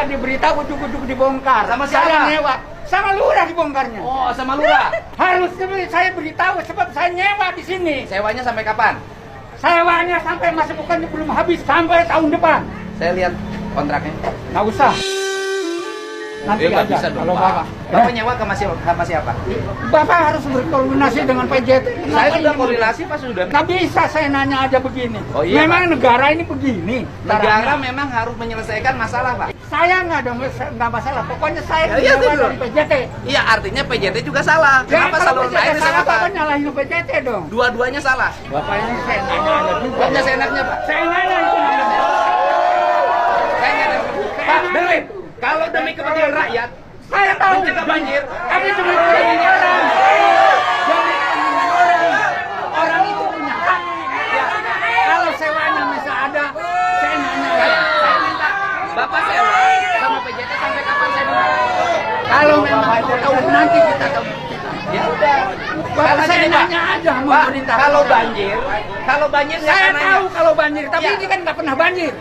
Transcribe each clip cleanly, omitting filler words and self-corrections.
diberitahu ujuk-ujuk dibongkar. Sama siapa? Saya nyewa. Sama lurah dibongkarnya. Oh, sama lurah. Harus saya beritahu sebab saya nyewa di sini. Sewanya sampai kapan? Sewanya sampai masa bukannya belum habis sampai tahun depan. Saya lihat kontraknya. Nggak usah. Nanti nggak aja bisa dong, kalau Pak. Bapak nyewa ke sama siapa? Bapak harus berkoordinasi dengan PJT. Saya sudah koordinasi Pak sudah. Nggak bisa saya nanya aja begini. Oh, iya, memang Pak. Negara ini begini. Negara caranya. memang harus menyelesaikan masalah Pak. Saya nggak masalah. Pokoknya saya Ya, iya, dari PJT. Iya artinya PJT juga salah. Ya, Kenapa kalau saluran PJT air salah, Bapak disalahan? nyalahin PJT dong. Dua-duanya salah. Bapak ini saya nanya aja juga. Pokoknya seenaknya Pak. Saya nanya itu. Saya nggak ada. Pak, dengerin. Kalau demi kepentingan rakyat, Saya tahu. mencegah banjir. Tapi cuma kepentingan orang. Demi kepentingan orang. Orang itu punya hak. Ya. Kalau sewanya masih ada, saya nanya. Saya minta Bapak sewa sama PJT sampai kapan saya minta? Kalau memang kita tahu nanti kita tahu. Ya udah. Bapak saya Pak, nanya aja sama Pak, pemerintah. kalau banjir nggak Saya akan tahu nanya. kalau banjir, tapi Ya. ini kan nggak pernah banjir.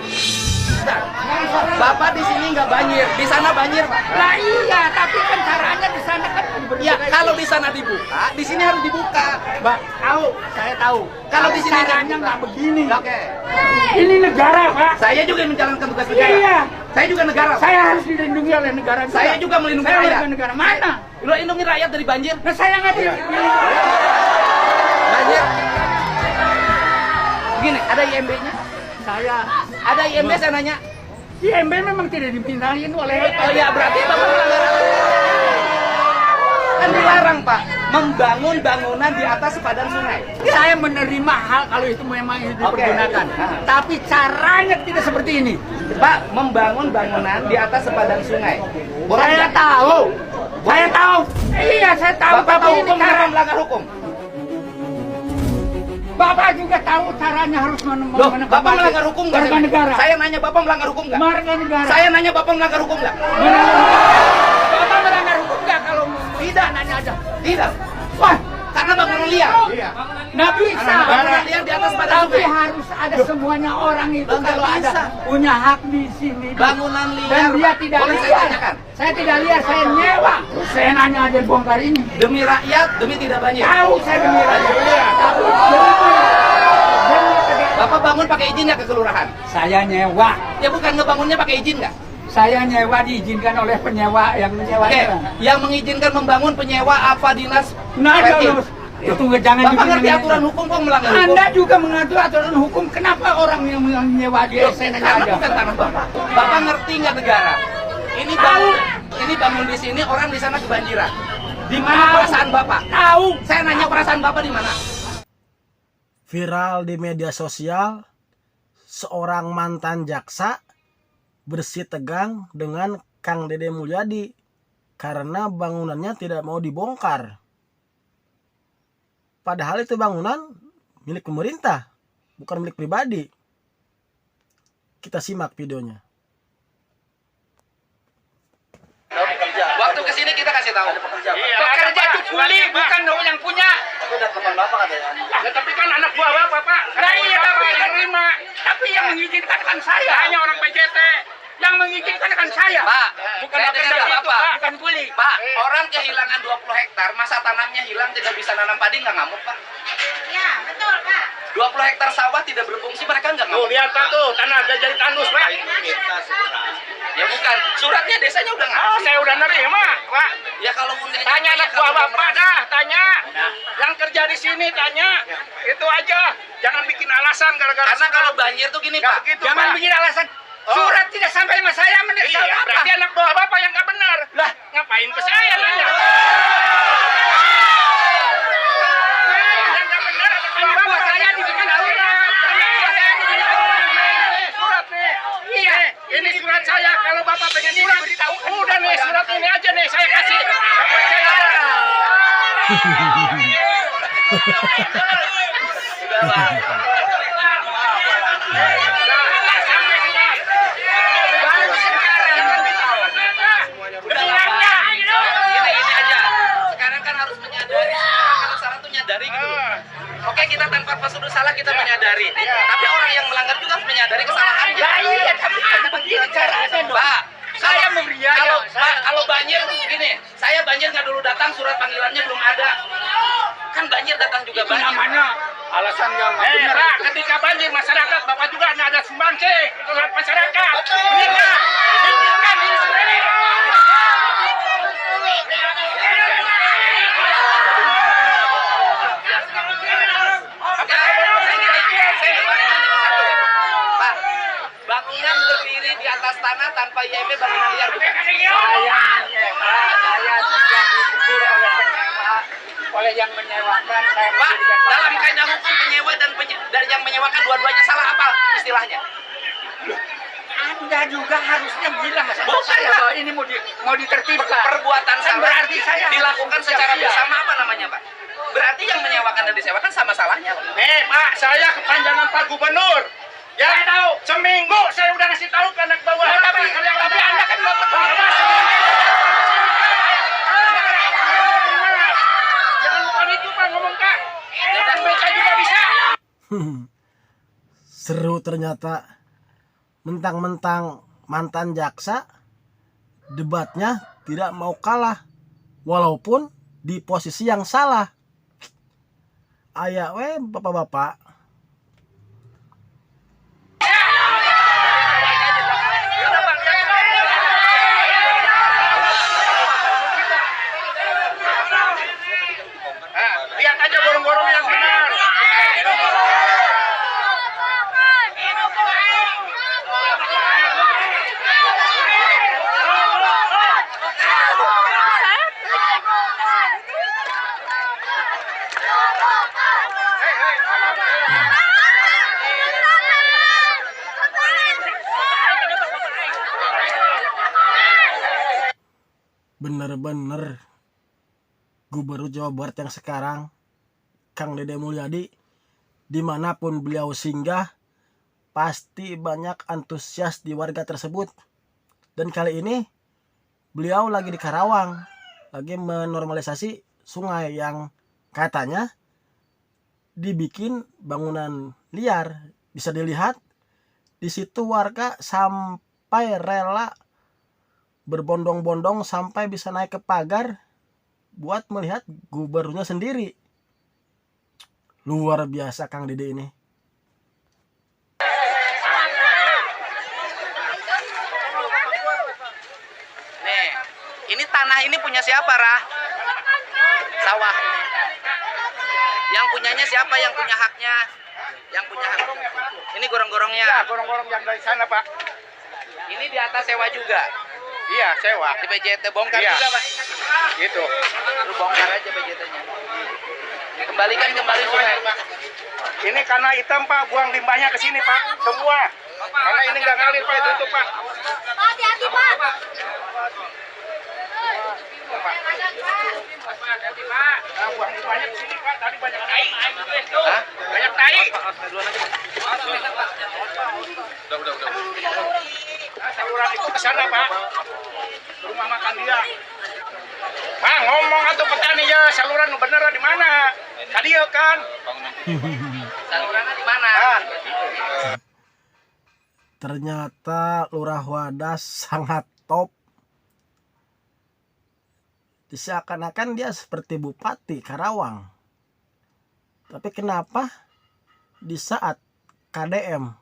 Bapak di sini nggak banjir, di sana banjir Pak. Lah iya, tapi kan caranya di sana kan Ya kalau di sana dibuka, di sini harus dibuka. Mbak, tahu, saya tahu. Kalau di sini caranya nggak begini. Oke. Ini negara, Pak. Saya juga yang menjalankan tugas negara. Iya. Saya juga negara. Pak. Saya harus dilindungi oleh negara. Saya juga melindungi Saya rakyat. warga negara. Mana? Lo lindungi rakyat dari banjir. Nah, saya nggak dilindungi. Banjir. Begini, ada IMB-nya? Saya, Ada IMB saya nanya. IMB memang tidak dipindahin oleh. Oh ya berarti Bapak melanggar aturan. Kan dilarang Pak membangun bangunan di atas sepadan sungai. Saya menerima hal kalau itu memang itu Oke. dipergunakan. Nah. Tapi caranya tidak seperti ini. Pak membangun bangunan di atas sepadan sungai. Boleh Saya nggak? tahu. Saya tahu. Iya, saya tahu. Bapak tahu Tapi ini hukum cara. kenapa melanggar hukum? Bapak juga tahu caranya harus Loh, Bapak melanggar hukum nggak? warga negara. Saya nanya Bapak melanggar hukum nggak? Warga negara. Saya nanya Bapak melanggar hukum nggak? Bapak melanggar hukum nggak kalau Tidak. nanya aja? Tidak. Wah, Karena bangunan liar. nggak bisa. Bangunan liar di atas sepadan Tapi sungai. harus ada semuanya orang itu Loh, nggak kalau ada bisa. punya hak di sini. Bangunan liar. Dan dia Pak. tidak Boleh saya liar. tanyakan? Saya tidak liar, saya nyewa. Saya nanya aja bongkar ini. Demi rakyat, demi tidak banjir. Tahu saya demi rakyat. Tapi Bapak bangun pakai izin nggak ke kelurahan? saya nyewa. Ya bukan ngebangunnya pakai izin nggak? Saya nyewa diizinkan oleh penyewa yang menyewa. Oke, yang mengizinkan membangun penyewa apa dinas? Nah, Perkim? tunggu jangan Bapak juga ngerti menyewa. aturan hukum kok melanggar hukum? Anda juga mengatur aturan hukum. Kenapa orang yang menyewa dia? Saya nanya Karena aja. bukan tanah Bapak. Bapak ngerti nggak negara? Ini bangun di sini, orang di sana kebanjiran. Di mana Tahu. perasaan Bapak? Tahu. Saya nanya perasaan Bapak di mana? Viral di media sosial, seorang mantan jaksa bersih tegang dengan Kang Dede Mulyadi karena bangunannya tidak mau dibongkar. Padahal itu bangunan milik pemerintah, bukan milik pribadi. Kita simak videonya. Waktu kesini kita kasih tahu. Pekerja itu kuli, bukan yang punya. Tapi udah telepon Bapak katanya. Ya, tapi kan anak buah bapak, Pak. Nah, iya, Bapak yang terima. Tapi yang mengizinkan kan saya. Hanya orang PJT. Yang mengizinkan kan saya. Pak, bukan saya pekerja dengar itu, Bapak. Pak. Bukan kuli. Pak, orang kehilangan 20 hektar, masa tanamnya hilang, tidak bisa nanam padi, nggak ngamuk, Pak? Ya, betul, Pak. 20 hektar sawah tidak berfungsi, mereka nggak ngamuk. Lihat Pak tuh, tanah udah jadi tandus, Pak. Ya bukan, suratnya desanya udah nggak. Oh, saya udah nerima, Pak. Ya kalau pun Tanya anak buah bapak dah, tanya. Yang kerja di sini tanya. Itu aja. Jangan bikin alasan gara-gara. Karena kalau banjir tuh gini, Pak. Jangan bikin alasan. Surat tidak sampai sama saya mendesak Iya, apa? Berarti anak buah bapak yang nggak benar. Lah, ngapain ke saya nanya? Yang nggak benar anak buah saya dibikin surat. Surat nih. Iya, ini surat saya. Kalau bapak pengen surat, udah nih surat ini aja nih saya kasih. Percaya. Sudah, Pak. Ini aja. Sekarang kan harus menyadari. Kalau salah tuh nyadari gitu loh. Oke, kita tanpa prosedur salah kita menyadari. Tapi orang yang melanggar juga harus menyadari kesalahannya. Ya iya, tapi kan begini caranya dong. Pak, kalau Kalau Pak, kalau banjir gini, saya banjir nggak dulu datang, surat panggilannya belum ada. Kan banjir datang juga banjir. Mana alasan yang benar? Pak, ketika banjir masyarakat, Bapak juga ada sumbangsi untuk masyarakat. Benar, hindarkan diri sendiri. Pak, bangunan berdiri di atas tanah tanpa IMB bangunan liar bukan? Saya tidak ditegur oleh penyewa, oleh yang menyewakan. Saya Pak, menjadikan dalam kaidah hukum penyewa dan yang menyewakan dua-duanya salah apa istilahnya? Anda juga harusnya bilang sama Bukan, saya Pak. bahwa ini mau ditertibkan. Perbuatan Kan salah berarti saya dilakukan harus secara siap-siap. bersama apa namanya, Pak? Berarti yang menyewakan dan disewakan sama salahnya, Pak. Pak, saya kepanjangan Pak Gubernur. Ya, tahu. Seminggu saya udah ngasih tahu ke anak bawah. Tapi Anda kan nggak pernah. Jangan bukan itu Pak ngomong Kak. Dan baca juga bisa. Seru ternyata. Mentang-mentang mantan jaksa, debatnya tidak mau kalah, walaupun di posisi yang salah. Ayak bapak-bapak. Lihat aja gorong-gorong yang benar. Bener-bener Gubernur Jawa Barat yang sekarang, Kang Dede Mulyadi, dimanapun beliau singgah, pasti banyak antusias di warga tersebut. Dan kali ini beliau lagi di Karawang, lagi menormalisasi sungai yang katanya dibikin bangunan liar. Bisa dilihat di situ warga sampai rela berbondong-bondong sampai bisa naik ke pagar buat melihat gubernurnya sendiri. Luar biasa Kang Dede ini. Nih, ini tanah ini punya siapa, Rah? Sawah. Yang punyanya siapa? Yang punya haknya? Yang punya hak. Ini gorong-gorongnya. Ya, gorong-gorong yang dari sana Pak. Ini di atas sewa juga. Iya, sewa. Di PJT bongkar Iya. juga, Pak. Gitu. Lu bongkar aja PJT-nya. Kembalikan kembali sungai. Ini karena hitam Pak, buang limbahnya ke sini Pak, semua. Karena ini nggak ngalir Pak, tutup Pak. Hati-hati, Pak. Nah, buang limbahnya ke sini Pak, tadi banyak tai. Hah? Banyak tai. Nah, saluran itu ke sana Pak. Ke rumah makan dia. Pak, ngomong atuh petani ya, saluran bener di mana? Tadi ya kan. Salurannya di mana? Ah. Ternyata Lurah Wadas sangat top. Seakan-akan dia seperti Bupati Karawang. Tapi kenapa di saat KDM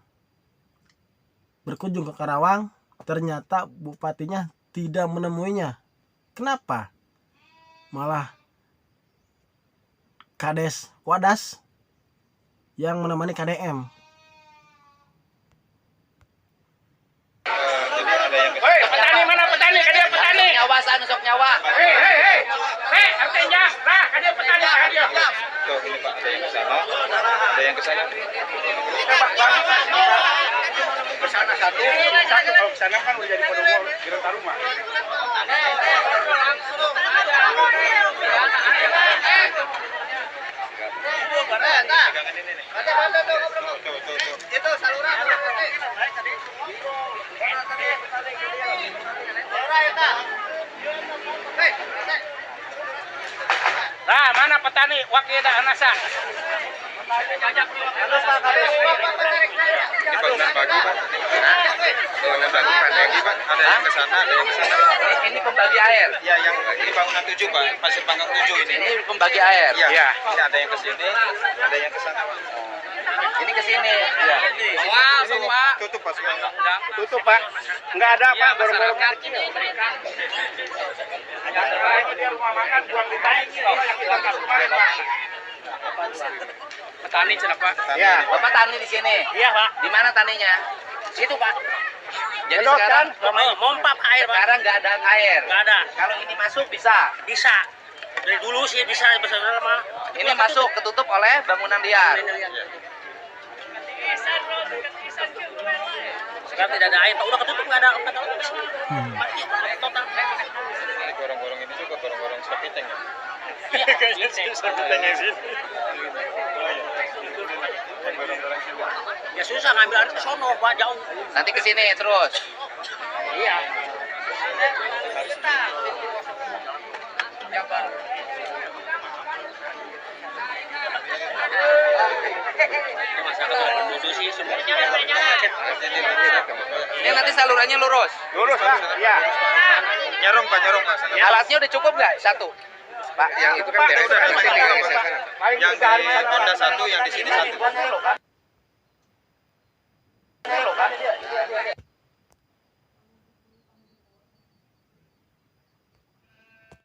berkunjung ke Karawang, ternyata bupatinya tidak menemuinya? Kenapa? Malah Kades Wadas yang menemani KDM. Hei, petani mana petani? Kadia petani. Nyawa sana sok nyawa. Hei. Artinya, nah, kadia petani Pak dia. Tuh, ini Pak, ada yang ke sana, ada yang ke sana. Coba bagi Pak. Ke sana satu kalau ke sana kan udah jadi pedungul di rental rumah. Pegangan ini nih. Tuh. Itu saluran. Nah, mana petani wakil da anasa? Ini bangunan pagi Pak. Bangunan pagi Pak. Ada lagi Pak. Ada yang ke sana, ada yang ke sana. Ini pembagi air. Ya, yang ini bangunan 7 Pak. Pasir Panggang 7 ini. Ini pembagi air. Iya. Ini ada yang ke sini, ada yang ke sana Pak. Ini ke sini. Iya. Semua. Tutup Pak semua. Tutup Pak. Enggak ada Pak, gorong-gorong kecil. Ini rumah makan buang di ini loh. Yang kita kasih kemarin Pak. Petani cina Pak. Iya. Bapak tani di sini. Iya Pak. Di mana taninya? Situ Pak. Jadi Gedot, sekarang Mompap air Pak. sekarang nggak ada air. Nggak ada. Kalau ini masuk bisa. Bisa. Dari dulu sih bisa besar mah. Ini masuk ketutup oleh bangunan liar. Sekarang tidak ada air Pak. Udah ketutup nggak ada di sini. Mati total. Ini gorong-gorong ini juga gorong-gorong sepiteng ya. Ya susah ngambil air ke sono Pak, jauh. Nanti ke sini terus. Iya. Ini nanti salurannya lurus. Lurus Pak. Iya. Nyarong Pak, nyarong Pak. Sana. Alatnya udah cukup nggak? Satu. Pak, yang itu kan Udah, beres. udah. Yang di Honda 1, yang di sini 1.